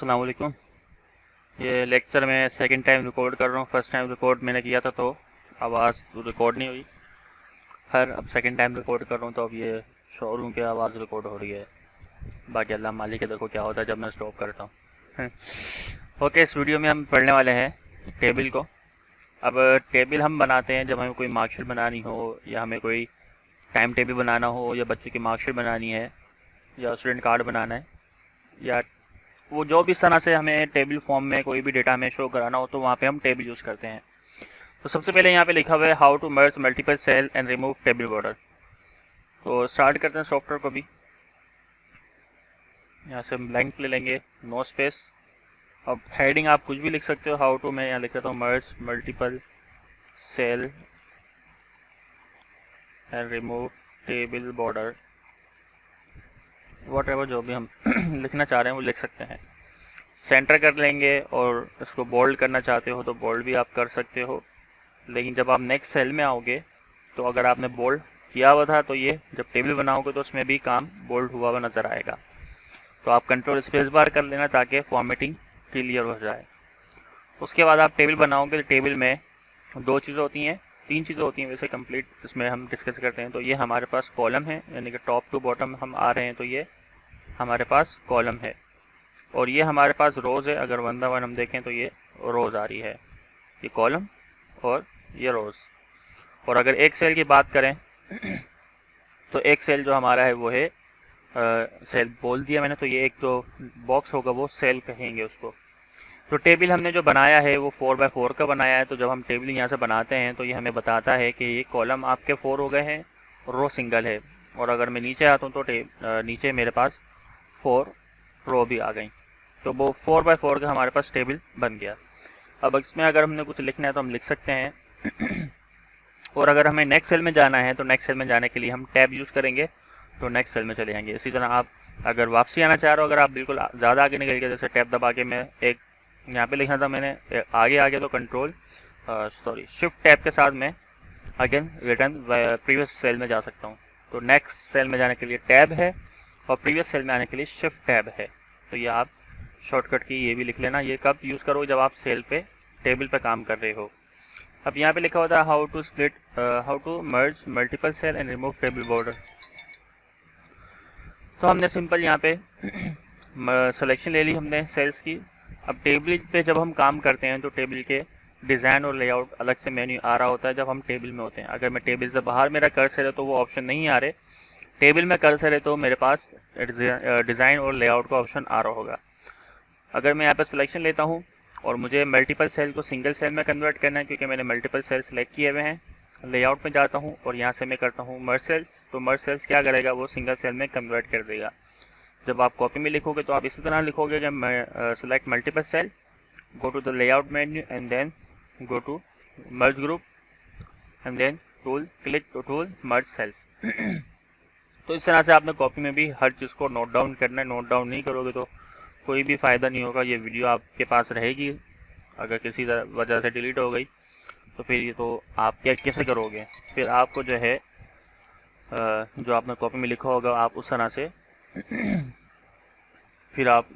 अस्सलाम वालेकुम। ये लेक्चर मैं सेकंड टाइम रिकॉर्ड कर रहा हूँ। फर्स्ट टाइम रिकॉर्ड मैंने किया था तो आवाज़ रिकॉर्ड नहीं हुई। अब सेकंड टाइम रिकॉर्ड कर रहा हूँ तो अब ये शोरूम की आवाज़ रिकॉर्ड हो रही है। बाकी अल्लाह मालिक है, देखो क्या होता है जब मैं स्टॉप करता हूँ। ओके, इस वीडियो में हम पढ़ने वाले हैं टेबल को। अब टेबल हम बनाते हैं जब हमें कोई मार्कशीट बनानी हो, या हमें कोई टाइम टेबल बनाना हो, या बच्चों की मार्कशीट बनानी है, या स्टूडेंट कार्ड बनाना है, या वो जो भी इस तरह से हमें टेबल फॉर्म में कोई भी डेटा हमें शो कराना हो तो वहाँ पे हम टेबल यूज़ करते हैं। तो सबसे पहले यहाँ पे लिखा हुआ है how to merge multiple cell and remove table border. तो स्टार्ट करते हैं सॉफ्टवेयर को भी। यहाँ से हम ब्लैंक ले लेंगे, नो स्पेस। अब हेडिंग आप कुछ भी लिख सकते हो। हाउ टू मैं यहाँ लिख देता हूँ merge multiple cell and remove table border. Whatever जो भी हम लिखना चाह रहे हैं वो लिख सकते हैं। सेंटर कर लेंगे, और इसको बोल्ड करना चाहते हो तो बोल्ड भी आप कर सकते हो। लेकिन जब आप नेक्स्ट सेल में आओगे तो अगर आपने बोल्ड किया हुआ था तो ये जब टेबल बनाओगे तो उसमें भी काम बोल्ड हुआ हुआ नज़र आएगा। तो आप कंट्रोल स्पेस बार कर लेना ताकि फॉर्मेटिंग क्लियर हो जाए। उसके बाद आप टेबल बनाओगे तो टेबल में दो चीज़ें होती हैं, तीन चीज़ें होती हैं वैसे कंप्लीट इसमें हम डिस्कस करते हैं। तो ये हमारे पास कॉलम है, यानी कि टॉप टू बॉटम हम आ रहे हैं तो ये हमारे पास कॉलम है। और ये हमारे पास रोज़ है। अगर वन बाय वन हम देखें तो ये रोज़ आ रही है, ये कॉलम और ये रोज़। और अगर एक सेल की बात करें तो एक सेल जो हमारा है वो है सेल बोल दिया मैंने, तो ये एक जो बॉक्स होगा वो सेल कहेंगे उसको। तो टेबल हमने जो बनाया है वो 4x4 का बनाया है। तो जब हम टेबल यहाँ से बनाते हैं तो ये हमें बताता है कि ये कॉलम आपके 4 हो गए हैं और रो सिंगल है। और अगर मैं नीचे आता हूँ तो नीचे मेरे पास 4 रो भी आ गई। तो वो 4x4 का हमारे पास टेबल बन गया। अब इसमें अगर हमने कुछ लिखना है तो हम लिख सकते हैं। और अगर हमें नेक्स्ट सेल में जाना है तो नेक्स्ट सेल में जाने के लिए हम टैब यूज़ करेंगे, तो नेक्स्ट सेल में चले जाएंगे। इसी तरह आप अगर वापसी आना चाह रहे हो, अगर आप बिल्कुल ज़्यादा आगे निकल गए, जैसे टैब दबा के मैं एक यहाँ पे लिखना था मैंने आगे आ गया तो कंट्रोल शिफ्ट टैब के साथ मैं अगेन रिटर्न प्रीवियस सेल में जा सकता हूँ। तो नेक्स्ट सेल में जाने के लिए टैब है और प्रीवियस सेल में आने के लिए शिफ्ट टैब है। तो ये आप शॉर्टकट की ये भी लिख लेना। ये कब यूज़ करो, जब आप सेल पे टेबल पे काम कर रहे हो। अब यहाँ पे लिखा होता है how to merge multiple cell and remove table border. तो हमने सिंपल यहाँ पे सिलेक्शन ले ली हमने सेल्स की। अब टेबल पे जब हम काम करते हैं तो टेबल के डिज़ाइन और लेआउट अलग से मेन्यू आ रहा होता है जब हम टेबल में होते हैं। अगर मैं टेबल से बाहर मेरा कर्सर है तो वो ऑप्शन नहीं आ रहे। टेबल में कर्सर है तो मेरे पास डिज़ाइन और लेआउट का ऑप्शन आ रहा होगा। अगर मैं यहाँ पर सिलेक्शन लेता हूँ और मुझे मल्टीपल सेल को सिंगल सेल में कन्वर्ट करना है, क्योंकि मैंने मल्टीपल सेल सेलेक्ट किए हुए हैं, लेआउट में जाता हूँ और यहाँ से मैं करता हूँ मर्ज सेल्स। तो मर्ज सेल्स क्या करेगा, वो सिंगल सेल में कन्वर्ट कर देगा। जब आप कॉपी में लिखोगे तो आप इसी तरह लिखोगे कि select multiple cell, go to the layout menu and then go to merge group and then tool, click to tool merge cells. तो इस तरह से आपने कॉपी में भी हर चीज़ को नोट डाउन करना है। नोट डाउन नहीं करोगे तो कोई भी फ़ायदा नहीं होगा। ये वीडियो आपके पास रहेगी, अगर किसी वजह से डिलीट हो गई तो फिर ये तो आप क्या कैसे करोगे। फिर आपको जो है जो आपने कॉपी में लिखा होगा आप उस तरह से फिर आप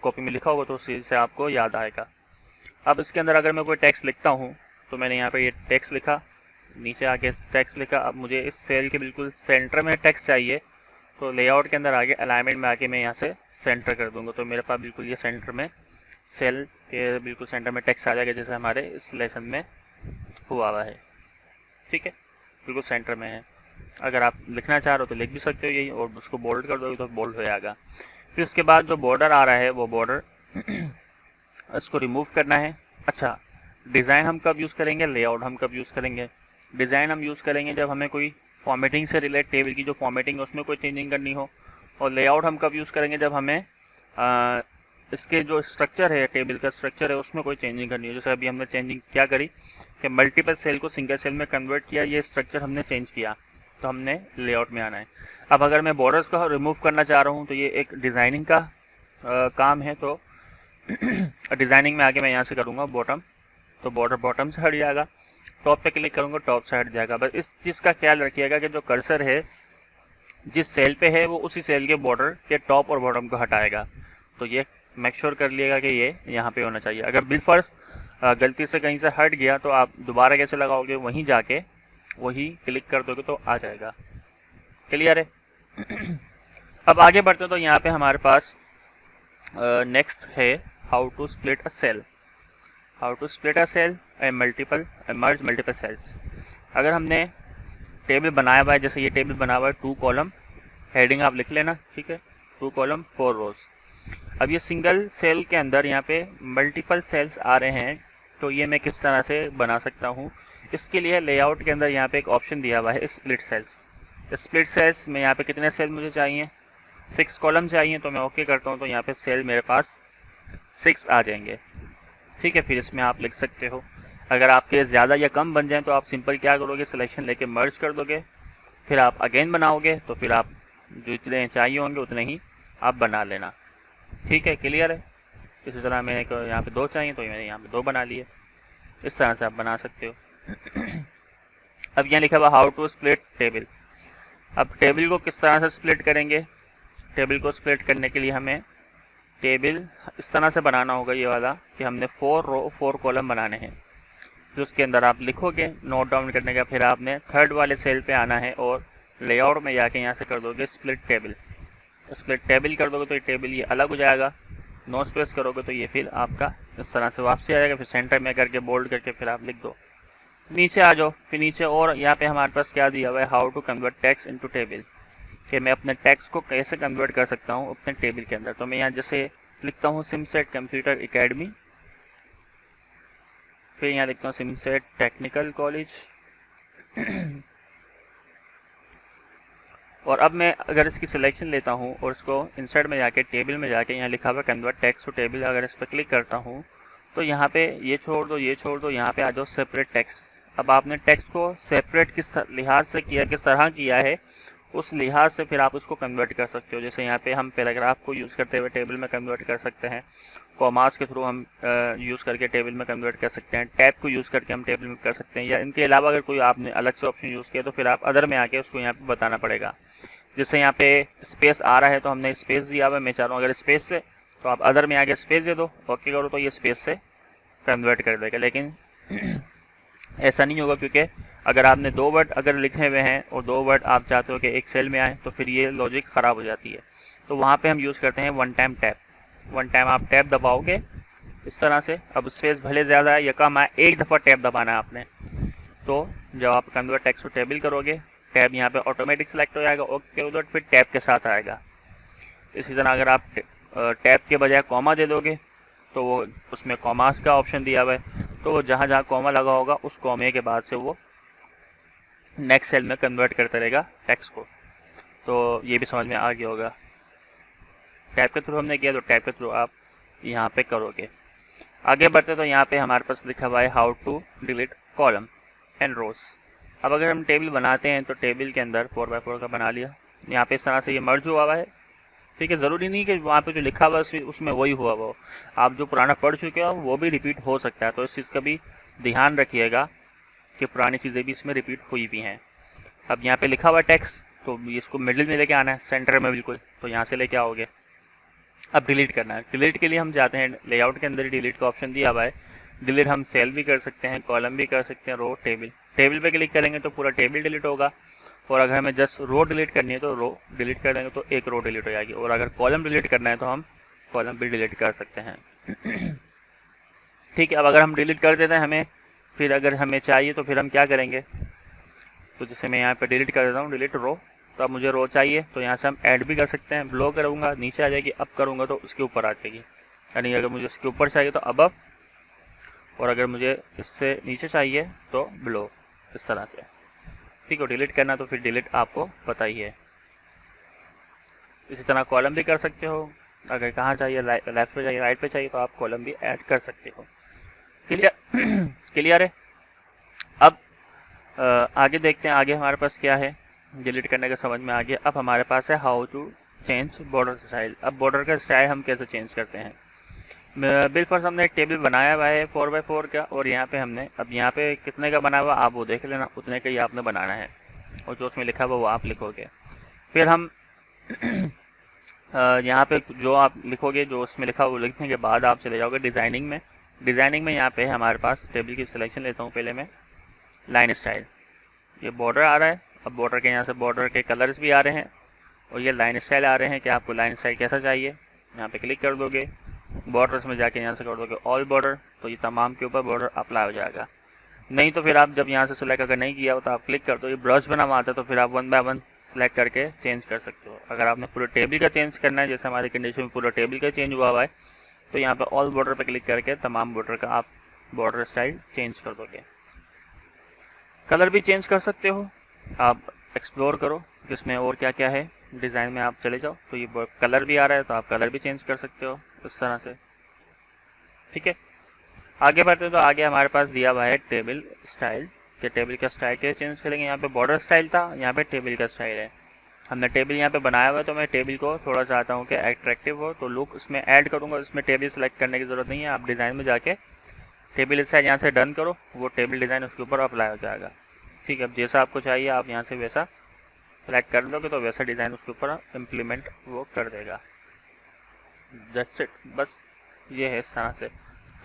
कॉपी में लिखा होगा तो उस चीज़ से आपको याद आएगा। अब इसके अंदर अगर मैं कोई टेक्स्ट लिखता हूँ तो मैंने यहाँ पे ये टेक्स्ट लिखा, नीचे आके टेक्स्ट लिखा। अब मुझे इस सेल के बिल्कुल सेंटर में टेक्स्ट चाहिए, तो लेआउट के अंदर आके अलाइनमेंट में आके मैं यहाँ से सेंटर कर दूँगा। तो मेरे पास बिल्कुल ये सेंटर में सेल के बिल्कुल सेंटर में टेक्स्ट आ जाएगा, जैसे हमारे इस लेसन में हुआ है। ठीक है, बिल्कुल सेंटर में है। अगर आप लिखना चाह रहे हो तो लिख भी सकते हो यही, और उसको बोल्ड कर दोगे तो बोल्ड हो जाएगा। फिर उसके बाद जो बॉर्डर आ रहा है वो बॉर्डर इसको रिमूव करना है। अच्छा, डिज़ाइन हम कब यूज़ करेंगे, लेआउट हम कब यूज़ करेंगे। डिज़ाइन हम यूज़ करेंगे जब हमें कोई फॉर्मेटिंग से रिलेट टेबल की जो फॉर्मेटिंग है उसमें कोई चेंजिंग करनी हो। और लेआउट हम कब यूज़ करेंगे, जब हमें इसके जो स्ट्रक्चर है, टेबल का स्ट्रक्चर है, उसमें कोई चेंजिंग करनी हो। जैसे अभी हमने चेंजिंग क्या करी कि मल्टीपल सेल को सिंगल सेल में कन्वर्ट किया, ये स्ट्रक्चर हमने चेंज किया, तो हमने लेआउट में आना है। अब अगर मैं बॉर्डर्स को रिमूव करना चाह रहा हूँ तो ये एक डिज़ाइनिंग का काम है। तो डिज़ाइनिंग में आके मैं यहाँ से करूँगा बॉटम, तो बॉर्डर बॉटम से हट जाएगा। टॉप पे क्लिक करूँगा, टॉप से हट जाएगा। बस इस चीज़ का ख्याल रखिएगा कि जो कर्सर है जिस सेल पे है वो उसी सेल के बॉर्डर के टॉप और बॉटम को हटाएगा। तो ये मेक श्योर कर लिएगा कि ये यहाँ पे होना चाहिए। अगर बिल फर्स्ट गलती से कहीं से हट गया तो आप दोबारा कैसे लगाओगे, वहीं जाके वही क्लिक कर दोगे तो आ जाएगा। क्लियर है। अब आगे बढ़ते हैं तो यहाँ पे हमारे पास नेक्स्ट है how to split a cell. How to split a cell and merge multiple cells. अगर हमने टेबल बनाया हुआ है, जैसे ये टेबल बना हुआ है 2 कॉलम, हेडिंग आप लिख लेना, ठीक है, 2 कॉलम 4 रोज। अब ये सिंगल सेल के अंदर यहाँ पे मल्टीपल सेल्स आ रहे हैं, तो ये मैं किस तरह से बना सकता हूँ। इसके लिए लेआउट के अंदर यहाँ पे एक ऑप्शन दिया हुआ है स्प्लिट सेल्स। स्प्लिट सेल्स में यहाँ पे कितने सेल मुझे चाहिए, 6 कॉलम चाहिए, तो मैं ओके करता हूँ तो यहाँ पे सेल मेरे पास 6 आ जाएंगे। ठीक है, फिर इसमें आप लिख सकते हो। अगर आपके ज़्यादा या कम बन जाएं तो आप सिंपल क्या करोगे, सिलेक्शन लेके मर्ज कर दोगे, फिर आप अगेन बनाओगे, तो फिर आप जो इतने चाहिए होंगे उतने ही आप बना लेना। ठीक है, क्लियर है। इसी तरह मेरे को यहाँ पे 2 चाहिए तो मैंने यहाँ पे 2 बना लिए। इस तरह से आप बना सकते हो। अब यहाँ लिखा हुआ हाउ टू स्प्लिट टेबल। अब टेबल को किस तरह से स्प्लिट करेंगे। टेबल को स्प्लिट करने के लिए हमें टेबल इस तरह से बनाना होगा, ये वाला, कि हमने 4 रो 4 कॉलम बनाने हैं। फिर उसके अंदर आप लिखोगे नोट डाउन करने का, फिर आपने 3rd वाले सेल पे आना है और लेआउट में जाके यहाँ से कर दोगे स्प्लिट टेबल। स्प्लिट टेबल कर दोगे तो ये टेबल ये अलग हो जाएगा। नो स्पेस करोगे तो ये फिर आपका इस तरह से वापसी आ जाएगा। फिर सेंटर में करके बोल्ड करके फिर आप लिख दो। नीचे आ जाओ, फिर नीचे और यहाँ पे हमारे पास क्या दिया हुआ है, how to convert text into table, कि मैं अपने टेक्स्ट को कैसे कन्वर्ट कर सकता हूँ अपने टेबल के अंदर। तो मैं यहाँ जैसे लिखता हूँ सिमसेट कंप्यूटर एकेडमी, फिर यहाँ लिखता हूँ सिमसेट टेक्निकल कॉलेज, और अब मैं अगर इसकी सिलेक्शन लेता हूँ और इसको इंसर्ट में जाके टेबल में जाके यहाँ लिखा हुआ कन्वर्ट टेक्स्ट टू टेबल, अगर इस पर क्लिक करता हूँ तो यहाँ पे ये छोड़ दो, ये छोड़ दो, यहाँ पे आ जाओ सेपरेट टेक्स्ट। अब आपने टेक्स्ट को सेपरेट किस लिहाज से किया, किस तरह किया है, उस लिहाज से फिर आप उसको कन्वर्ट कर सकते हो। जैसे यहाँ पे हम पैराग्राफ को यूज़ करते हुए टेबल में कन्वर्ट कर सकते हैं, कॉमास के थ्रू हम यूज़ करके टेबल में कन्वर्ट कर सकते हैं, टैब को यूज़ करके हम टेबल में कर सकते हैं, या इनके अलावा अगर कोई आपने अलग से ऑप्शन यूज़ किया तो फिर आप अदर में आके उसको यहाँ पे बताना पड़ेगा। जैसे यहाँ पे स्पेस आ रहा है तो हमने स्पेस दिया हुआ है, मैं चाह रहा हूँ अगर स्पेस से, तो आप अदर में आके स्पेस दे दो, ओके करो तो ये स्पेस से कन्वर्ट कर देगा। लेकिन ऐसा नहीं होगा, क्योंकि अगर आपने 2 वर्ड अगर लिखे हुए हैं और 2 वर्ड आप चाहते हो कि एक सेल में आए तो फिर ये लॉजिक ख़राब हो जाती है। तो वहाँ पे हम यूज़ करते हैं 1 टाइम टैप। 1 टाइम आप टैप दबाओगे इस तरह से। अब स्पेस भले ज़्यादा है या कम आए, एक दफ़ा टैप दबाना है आपने। तो जब आप कन्वर्ट टेक्स्ट टू टेबल करोगे, टैब यहाँ पे ऑटोमेटिक सेलेक्ट हो जाएगा, ओके उधर फिर टैब के साथ आएगा। इसी तरह अगर आप टैब के बजाय कॉमा दे दोगे तो वो उसमें कॉमास का ऑप्शन दिया हुआ है, तो वो जहाँ जहाँ कॉमा लगा होगा उस कॉमे के बाद से वो नेक्स्ट सेल में कन्वर्ट करता रहेगा टेक्स्ट को। तो ये भी समझ में आ गया होगा। टैब के थ्रू हमने किया तो टैब के थ्रू आप यहाँ पे करोगे। आगे बढ़ते तो यहाँ पे हमारे पास लिखा हुआ है how to delete column and rows. अब अगर हम टेबल बनाते हैं तो टेबल के अंदर 4x4 का बना लिया, यहाँ पे इस तरह से ये मर्ज हुआ है। ठीक है, ज़रूरी नहीं कि वहाँ पे जो लिखा हुआ है उसमें वही हुआ हो, आप जो पुराना पढ़ चुके हो वो भी रिपीट हो सकता है। तो इस चीज़ का भी ध्यान रखिएगा कि पुरानी चीज़ें भी इसमें रिपीट हुई भी हैं। अब यहाँ पे लिखा हुआ टेक्स्ट, तो इसको मिडिल में लेके आना है, सेंटर में बिल्कुल, तो यहाँ से लेके आओगे। अब डिलीट करना है। डिलीट के लिए हम जाते हैं लेआउट के अंदर, डिलीट का ऑप्शन दिया हुआ है। डिलीट हम सेल भी कर सकते हैं, कॉलम भी कर सकते हैं, रो, टेबल। टेबल पे क्लिक करेंगे तो पूरा टेबल डिलीट होगा, और अगर हमें जस्ट रो डिलीट करनी है तो रो डिलीट कर देंगे तो एक रो डिलीट हो जाएगी, और अगर कॉलम डिलीट करना है तो हम कॉलम भी डिलीट कर सकते हैं। ठीक है, अब अगर हम डिलीट कर देते हैं, हमें फिर अगर हमें चाहिए तो फिर हम क्या करेंगे, तो जैसे मैं यहाँ पे डिलीट कर देता हूँ, डिलीट रो, तो अब मुझे रो चाहिए तो यहाँ से हम ऐड भी कर सकते हैं। ब्लो करूँगा नीचे आ जाएगी, अप करूँगा तो उसके ऊपर आ जाएगी, यानी अगर मुझे इसके ऊपर चाहिए तो अब, और अगर मुझे इससे नीचे चाहिए तो ब्लो, इस तरह से। ठीक है, डिलीट करना तो फिर डिलीट आपको पता ही है। इसी तरह कॉलम भी कर सकते हो, अगर कहाँ चाहिए, लेफ्ट पे चाहिए, राइट पे चाहिए, तो आप कॉलम भी ऐड कर सकते हो। क्लियर क्लियर है। अब आगे देखते हैं, आगे हमारे पास क्या है। डिलीट करने का समझ में आ गया। अब हमारे पास है how to change border style. अब बॉर्डर का स्टाइल हम कैसे चेंज करते हैं। बिल फर्स्ट हमने एक टेबल बनाया हुआ है 4x4 का, और यहाँ पे हमने, अब यहाँ पे कितने का बना हुआ आप वो देख लेना, उतने का ही आपने बनाना है, और जो उसमें लिखा हुआ वो आप लिखोगे। फिर हम यहाँ पे जो आप लिखोगे, जो उसमें लिखा वो लिखने के बाद आप चले जाओगे डिज़ाइनिंग में। डिज़ाइनिंग में यहाँ पे हमारे पास टेबल की सिलेक्शन लेता हूँ पहले मैं, लाइन स्टाइल। ये बॉर्डर आ रहा है, अब बॉर्डर के यहाँ से बॉर्डर के कलर्स भी आ रहे हैं और ये लाइन स्टाइल आ रहे हैं कि आपको लाइन स्टाइल कैसा चाहिए। यहाँ पे क्लिक कर दोगे, बॉर्डर्स में जाके यहाँ से कर दोगे ऑल बॉर्डर, तो ये तमाम के ऊपर बॉर्डर अप्लाई हो जाएगा। नहीं तो फिर आप जब यहाँ से सिलेक्ट अगर नहीं किया हो तो आप क्लिक कर दो, ये ब्रश बना हुआ आता है, तो फिर आप 1 बाय 1 सेलेक्ट करके चेंज कर सकते हो। अगर आपने पूरे टेबल का चेंज करना है, जैसे हमारी कंडीशन में पूरा टेबल का चेंज हुआ है, तो यहाँ पे ऑल बॉर्डर पे क्लिक करके तमाम बॉर्डर का आप बॉर्डर स्टाइल चेंज कर दोगे। कलर भी चेंज कर सकते हो, आप एक्सप्लोर करो इसमें और क्या क्या है, डिज़ाइन में आप चले जाओ, तो ये कलर भी आ रहा है तो आप कलर भी चेंज कर सकते हो इस तरह से। ठीक है, आगे बढ़ते हैं। तो आगे हमारे पास दिया हुआ है टेबल स्टाइल, कि टेबल का स्टाइल कैसे चेंज करेंगे। यहाँ पे बॉर्डर स्टाइल था, यहाँ पे टेबल का स्टाइल है। हमने टेबल यहाँ पे बनाया हुआ है, तो मैं टेबल को थोड़ा चाहता हूँ कि अट्रैक्टिव हो, तो लुक उसमें ऐड करूँगा। इसमें टेबल सेलेक्ट करने की ज़रूरत नहीं है, आप डिज़ाइन में जाके टेबल स्टाइल यहाँ से डन करो, वो टेबल डिज़ाइन उसके ऊपर अप्लाई हो जाएगा। ठीक है, अब जैसा आपको चाहिए आप यहाँ से वैसा सेलेक्ट कर दोगे, तो वैसा डिज़ाइन उसके ऊपर इम्प्लीमेंट वो कर देगा। जस्ट इट, बस ये है इस तरह से।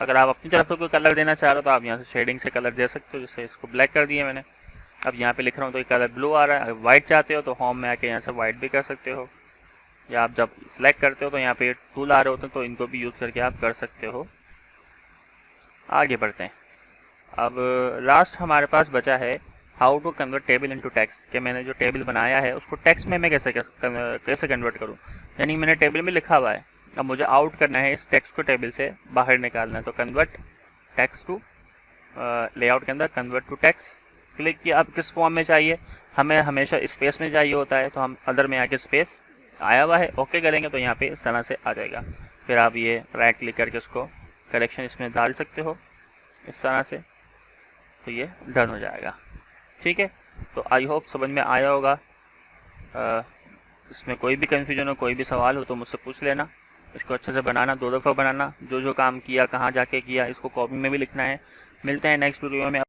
अगर आप अपनी तरफ से कोई कलर देना चाह रहे हो तो आप यहाँ से शेडिंग से कलर दे सकते हो, जैसे इसको ब्लैक कर दिया मैंने। अब यहाँ पे लिख रहा हूँ तो ये कलर ब्लू आ रहा है। अगर वाइट चाहते हो तो होम में आके यहाँ से वाइट भी कर सकते हो, या आप जब सिलेक्ट करते हो तो यहाँ पे टूल आ रहे होते हैं, तो इनको भी यूज़ करके आप कर सकते हो। आगे बढ़ते हैं। अब लास्ट हमारे पास बचा है how to convert table into text, कि मैंने जो टेबल बनाया है उसको टेक्स्ट में मैं कैसे कन्वर्ट करूँ। यानी मैंने टेबल में लिखा हुआ है, अब मुझे आउट करना है, इस टेक्स्ट को टेबल से बाहर निकालना है। तो कन्वर्ट टेक्स्ट टू लेआउट के अंदर कन्वर्ट टू टेक्स्ट क्लिक किया। अब किस फॉर्म में चाहिए, हमें हमेशा स्पेस में चाहिए होता है, तो हम अदर में आके स्पेस आया हुआ है, ओके करेंगे तो यहाँ पे इस तरह से आ जाएगा। फिर आप ये राइट क्लिक करके उसको करेक्शन इसमें डाल सकते हो इस तरह से, तो ये डन हो जाएगा। ठीक है, तो आई होप समझ में आया होगा। इसमें कोई भी कन्फ्यूजन हो, कोई भी सवाल हो तो मुझसे पूछ लेना। इसको अच्छे से बनाना, 2 दफ़ा बनाना, जो जो काम किया कहाँ जाके किया इसको कॉपी में भी लिखना है। मिलते हैं नेक्स्ट वीडियो में।